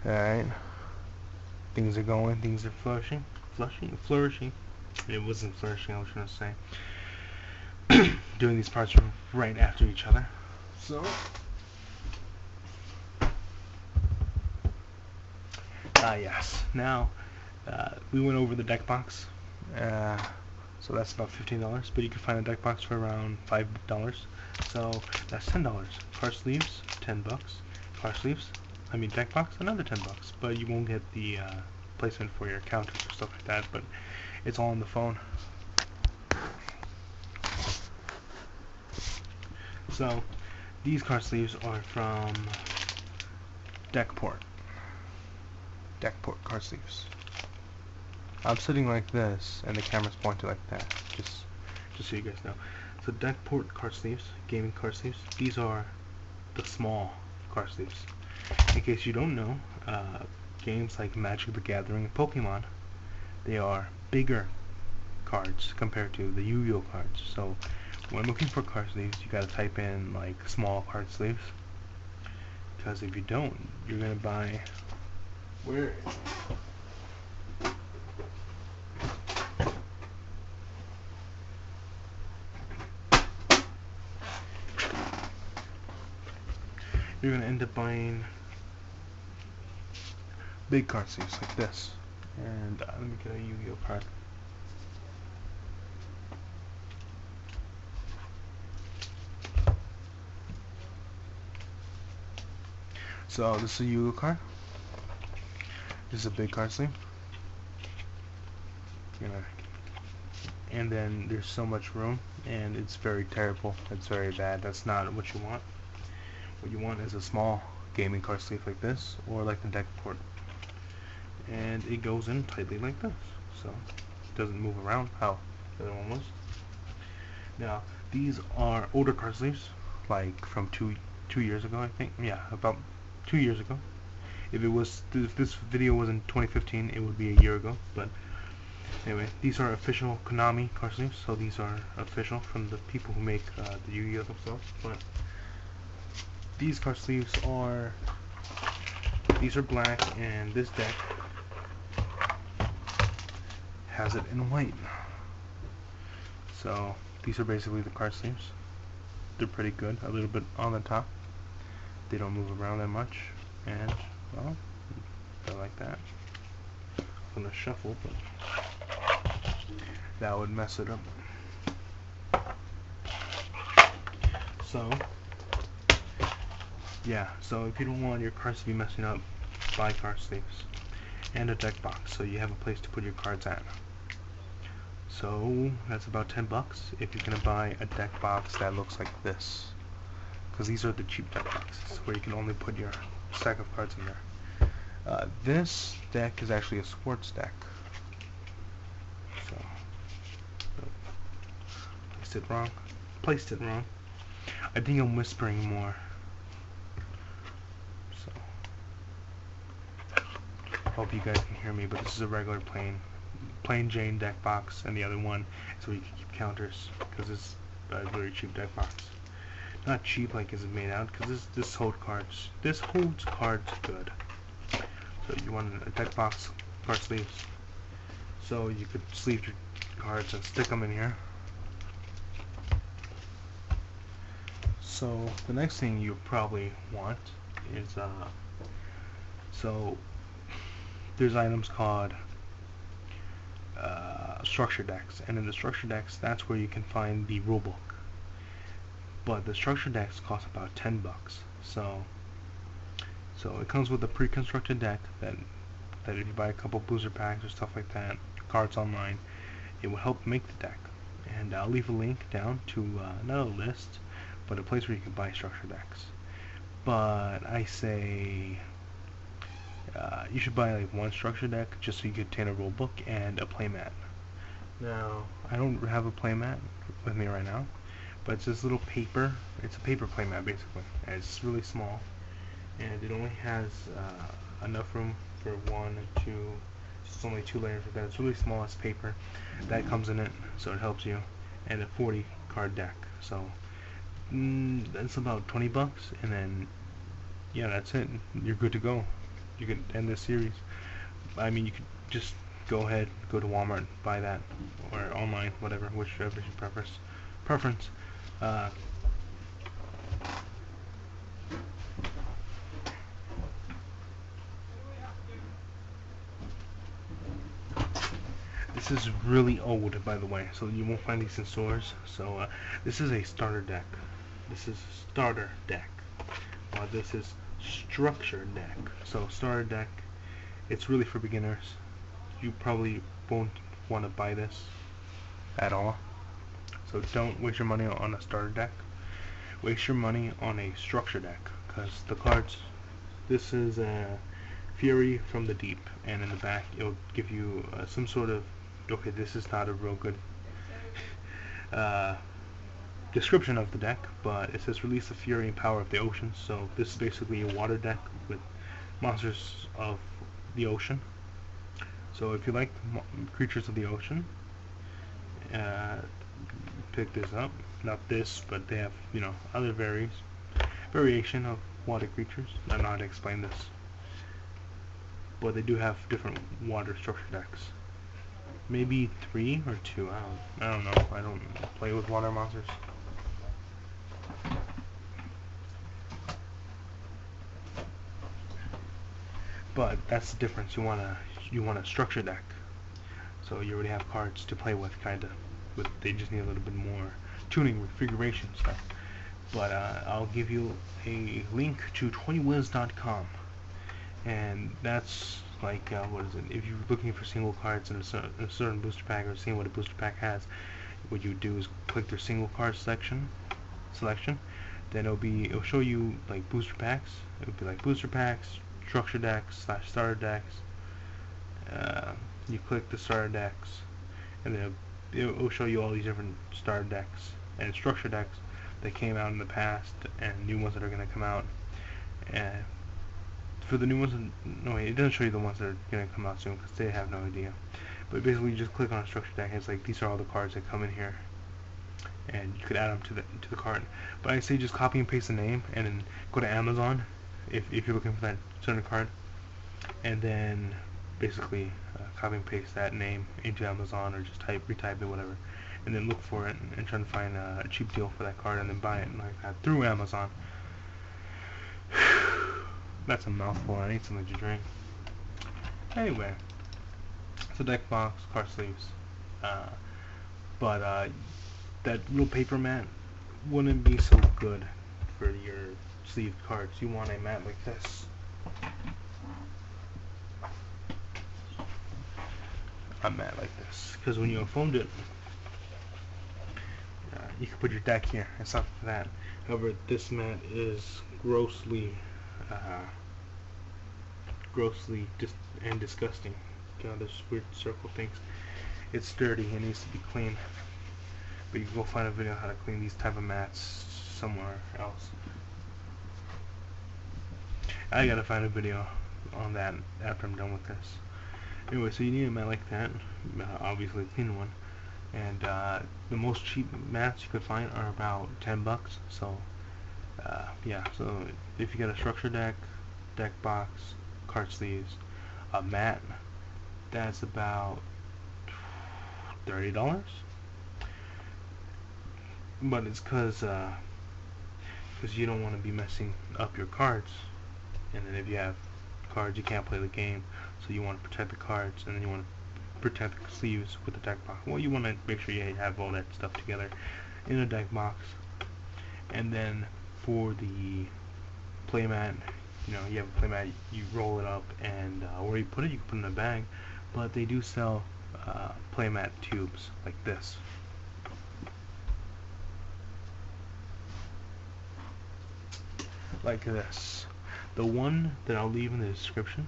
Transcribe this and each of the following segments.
Alright. Things are going, things are flourishing. It wasn't flourishing, I was gonna say. Doing these parts right after each other. So, yes. Now, we went over the deck box. So that's about $15, but you can find a deck box for around $5. So that's $10. Card sleeves, $10. Card sleeves, deck box, another $10. But you won't get the placement for your counters or stuff like that. But it's all on the phone. So these card sleeves are from Deckport card sleeves. I'm sitting like this, and the camera's pointed like that, just so you guys know. So Deckport card sleeves, gaming card sleeves, these are the small card sleeves. In case you don't know, games like Magic the Gathering and Pokemon, they are bigger cards compared to the Yu-Gi-Oh cards. So when looking for card sleeves, you gotta type in like small card sleeves, because if you don't, you're gonna buy where. You're gonna end up buying big card sleeves like this. And let me get a Yu-Gi-Oh card. So this is a Yu-Gi-Oh card. This is a big card sleeve. And then there's so much room, and it's very terrible. It's very bad. That's not what you want. What you want is a small gaming card sleeve like this, or like the Deckport. And it goes in tightly like this, so it doesn't move around how the other one was. Now, these are older card sleeves, like from two years ago, I think. Yeah, about 2 years ago. If this video was in 2015, it would be a year ago. But anyway, these are official Konami card sleeves, so these are official from the people who make the Yu-Gi-Oh themselves. But these card sleeves are black, and this deck has it in white. So these are basically the card sleeves. They're pretty good. A little bit on the top. They don't move around that much, and well, they're like that. I'm gonna shuffle, but that would mess it up. So yeah, so if you don't want your cards to be messing up, buy card sleeves and a deck box so you have a place to put your cards at. So that's about $10 if you're gonna buy a deck box that looks like this, because these are the cheap deck boxes where you can only put your stack of cards in there. This deck is actually a sports deck. So placed it wrong. I think I'm whispering more. Hope you guys can hear me, but this is a regular plain Jane deck box, and the other one is where you can keep counters, because it's a very cheap deck box. Not cheap like it's made out, because this holds cards. This holds cards good. So you want a deck box, card sleeves, so you could sleeve your cards and stick them in here. So the next thing you probably want is so there's items called structure decks, and in the structure decks, that's where you can find the rulebook. But the structure decks cost about $10. So it comes with a pre-constructed deck that if you buy a couple booster packs or stuff like that, cards online, it will help make the deck. And I'll leave a link down to not a list, but a place where you can buy structure decks. But I say you should buy like one structure deck just so you can obtain a rulebook and a playmat. Now, I don't have a playmat with me right now, but it's this little paper. It's a paper playmat basically. And it's really small, and it only has enough room for one and two. It's only 2 layers of that. It's really small. It's paper that comes in it, so it helps you. And a 40 card deck. So that's about $20, and then yeah, that's it. You're good to go. you can end this series. I mean, you could just go ahead, go to Walmart, buy that, or online, whatever, whichever is your preference. Uh, this is really old, by the way, so you won't find these in stores. So this is a starter deck. This is starter deck. This is structure deck. So starter deck, it's really for beginners. You probably won't want to buy this at all. So don't waste your money on a starter deck. Waste your money on a structure deck, because the cards, this is a Fury from the Deep, and in the back it'll give you some sort of, okay, this is not a real good description of the deck, but it says release the fury and power of the ocean. So this is basically a water deck with monsters of the ocean. So if you like creatures of the ocean, pick this up. Not this, but they have, you know, other variation of water creatures. I don't know how to explain this, but they do have different water structure decks. Maybe 3 or 2. I don't know. I don't play with water monsters. But that's the difference. You want a structure deck, so you already have cards to play with, kinda. But they just need a little bit more tuning, configuration stuff. But I'll give you a link to 20wiz.com, and that's like what is it? If you're looking for single cards in a certain booster pack, or seeing what a booster pack has, what you do is click their single card selection. Then it'll show you like booster packs. It'll be like booster packs, structure decks / starter decks. You click the starter decks, and then it'll show you all these different starter decks and structure decks that came out in the past, and new ones that are going to come out. And for the new ones, no wait, it doesn't show you the ones that are going to come out soon, because they have no idea. But basically, you just click on a structure deck, and it's like, these are all the cards that come in here, and you could add them to the card. But I say just copy and paste the name, and then go to Amazon if you're looking for that certain card, and then basically copy and paste that name into Amazon, or just retype it, whatever, and then look for it and try to find a cheap deal for that card, and then buy it like that through Amazon. That's a mouthful. I need something to drink. Anyway, it's a deck box, card sleeves, but that little paper mat wouldn't be so good for your sleeved cards. You want a mat like this. A mat like this, because when you unfold it, you can put your deck here and stuff like that. However, this mat is grossly disgusting. There's weird circle things. It's dirty. It needs to be clean. But you can go find a video on how to clean these type of mats somewhere else. I gotta find a video on that after I'm done with this. Anyway, so you need a mat like that, obviously a clean one, and the most cheap mats you could find are about 10 bucks. So yeah, so if you get a structure deck, deck box, card sleeves, a mat, that's about $30. But it's because you don't want to be messing up your cards, and then if you have cards, you can't play the game, so you want to protect the cards, and then you want to protect the sleeves with the deck box. Well, you want to make sure you have all that stuff together in a deck box. And then for the playmat, you have a playmat, you roll it up, and where you put it, you can put it in a bag, but they do sell playmat tubes like this. Like this. The one that I'll leave in the description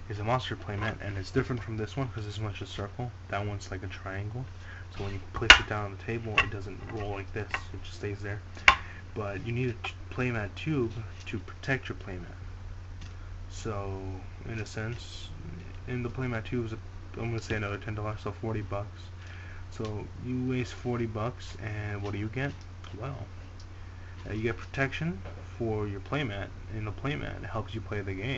is a monster playmat, and it's different from this one because this one's just circle. That one's like a triangle. So when you place it down on the table, it doesn't roll like this. It just stays there. But you need a playmat tube to protect your playmat. So in a sense, in the playmat tube is I'm gonna say another $10, so 40 bucks. So you waste 40 bucks, and what do you get? Well, you get protection for your playmat, and the playmat helps you play the game.